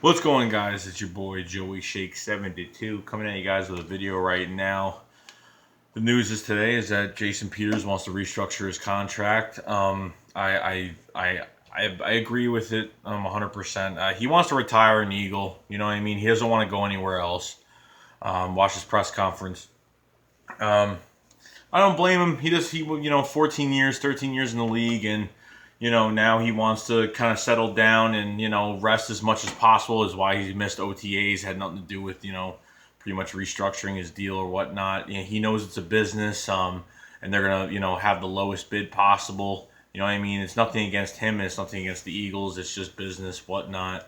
What's going, guys? It's your boy Joey Shake 72 coming at you guys with a video right now. The news is today is that Jason Peters wants to restructure his contract. I agree with it 100%. He wants to retire an Eagle. You know what I mean? He doesn't want to go anywhere else. Watch his press conference. Um, I don't blame him. He 14 years, 13 years in the league, and now he wants to kind of settle down and rest as much as possible. Is why he missed OTAs. Had nothing to do with pretty much restructuring his deal or whatnot. He knows it's a business, and they're gonna have the lowest bid possible. You know what I mean? It's nothing against him. And it's nothing against the Eagles. It's just business, whatnot.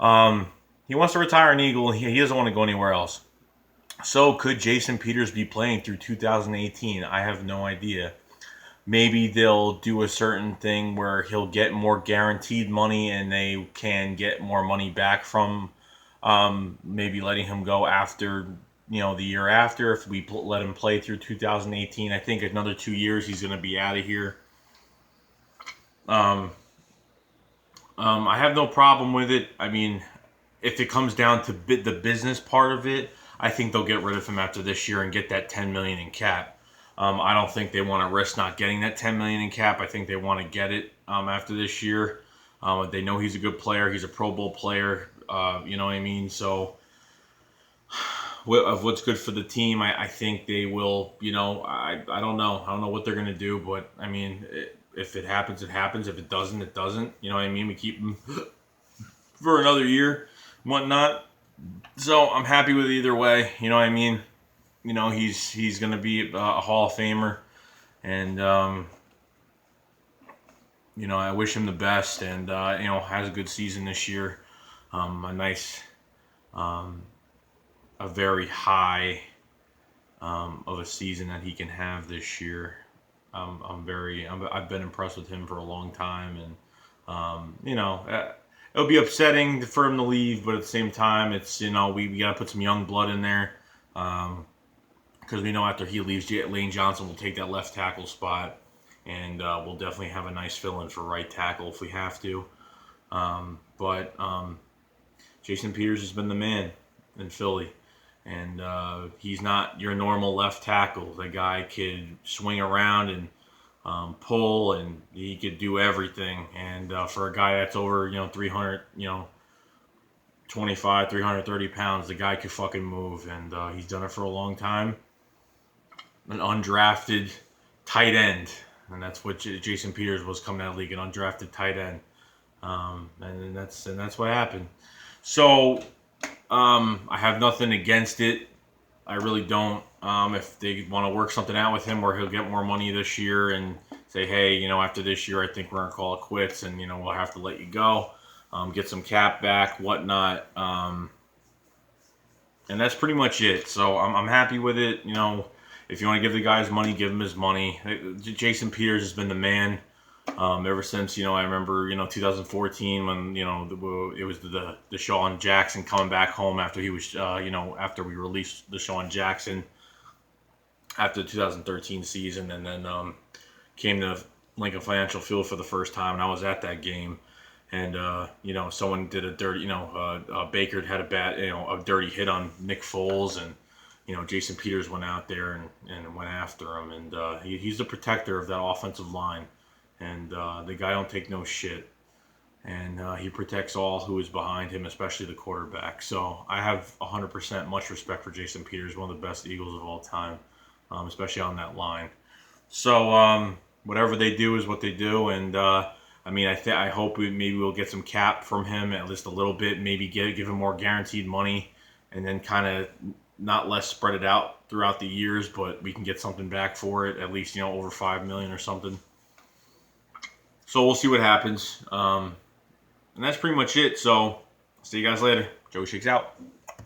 He wants to retire an Eagle. He doesn't want to go anywhere else. So could Jason Peters be playing through 2018? I have no idea. Maybe they'll do a certain thing where he'll get more guaranteed money and they can get more money back from maybe letting him go after the year after. If we let him play through 2018, I think another 2 years he's going to be out of here. I have no problem with it. I mean, if it comes down to the business part of it, I think they'll get rid of him after this year and get that $10 million in cap. I don't think they want to risk not getting that $10 million in cap. I think they want to get it after this year. They know he's a good player. He's a Pro Bowl player. You know what I mean? So, of what's good for the team, I think they will. I don't know. I don't know what they're going to do, but I mean, if it happens, it happens. If it doesn't, it doesn't. You know what I mean? We keep him for another year, whatnot. So I'm happy with either way. You know what I mean? He's going to be a Hall of Famer, and I wish him the best, and has a good season this year. A very high of a season that he can have this year. I've been impressed with him for a long time, and it'll be upsetting for him to leave, but at the same time, it's we got to put some young blood in there. Because we know after he leaves, Lane Johnson will take that left tackle spot, and we'll definitely have a nice fill-in for right tackle if we have to. But Jason Peters has been the man in Philly, and he's not your normal left tackle. The guy could swing around and pull, and he could do everything. And for a guy that's over 300, 25, 330 pounds, the guy could fucking move, and he's done it for a long time. An undrafted tight end, and that's what Jason Peters was coming out of the league, an undrafted tight end, and that's what happened. So I have nothing against it. I really don't. If they want to work something out with him where he'll get more money this year and say, hey, after this year, I think we're gonna call it quits, and we'll have to let you go, get some cap back, whatnot, and that's pretty much it. So I'm happy with it. If you want to give the guy his money, give him his money. Jason Peters has been the man ever since, I remember, 2014 when, it was the Deshaun Jackson coming back home after he was, after we released Deshaun Jackson after the 2013 season, and then came to Lincoln Financial Field for the first time, and I was at that game. And, someone did a dirty, Baker had a dirty hit on Nick Foles, and, Jason Peters went out there and went after him, and he's the protector of that offensive line, and the guy don't take no shit, and he protects all who is behind him, especially the quarterback. So I have 100% much respect for Jason Peters, one of the best Eagles of all time, especially on that line. So whatever they do is what they do, and I hope maybe we'll get some cap from him, at least a little bit, maybe give him more guaranteed money, and then kind of not less spread it out throughout the years, but we can get something back for it, at least, over $5 million or something. So we'll see what happens. And that's pretty much it. So see you guys later. Joey Shakes out.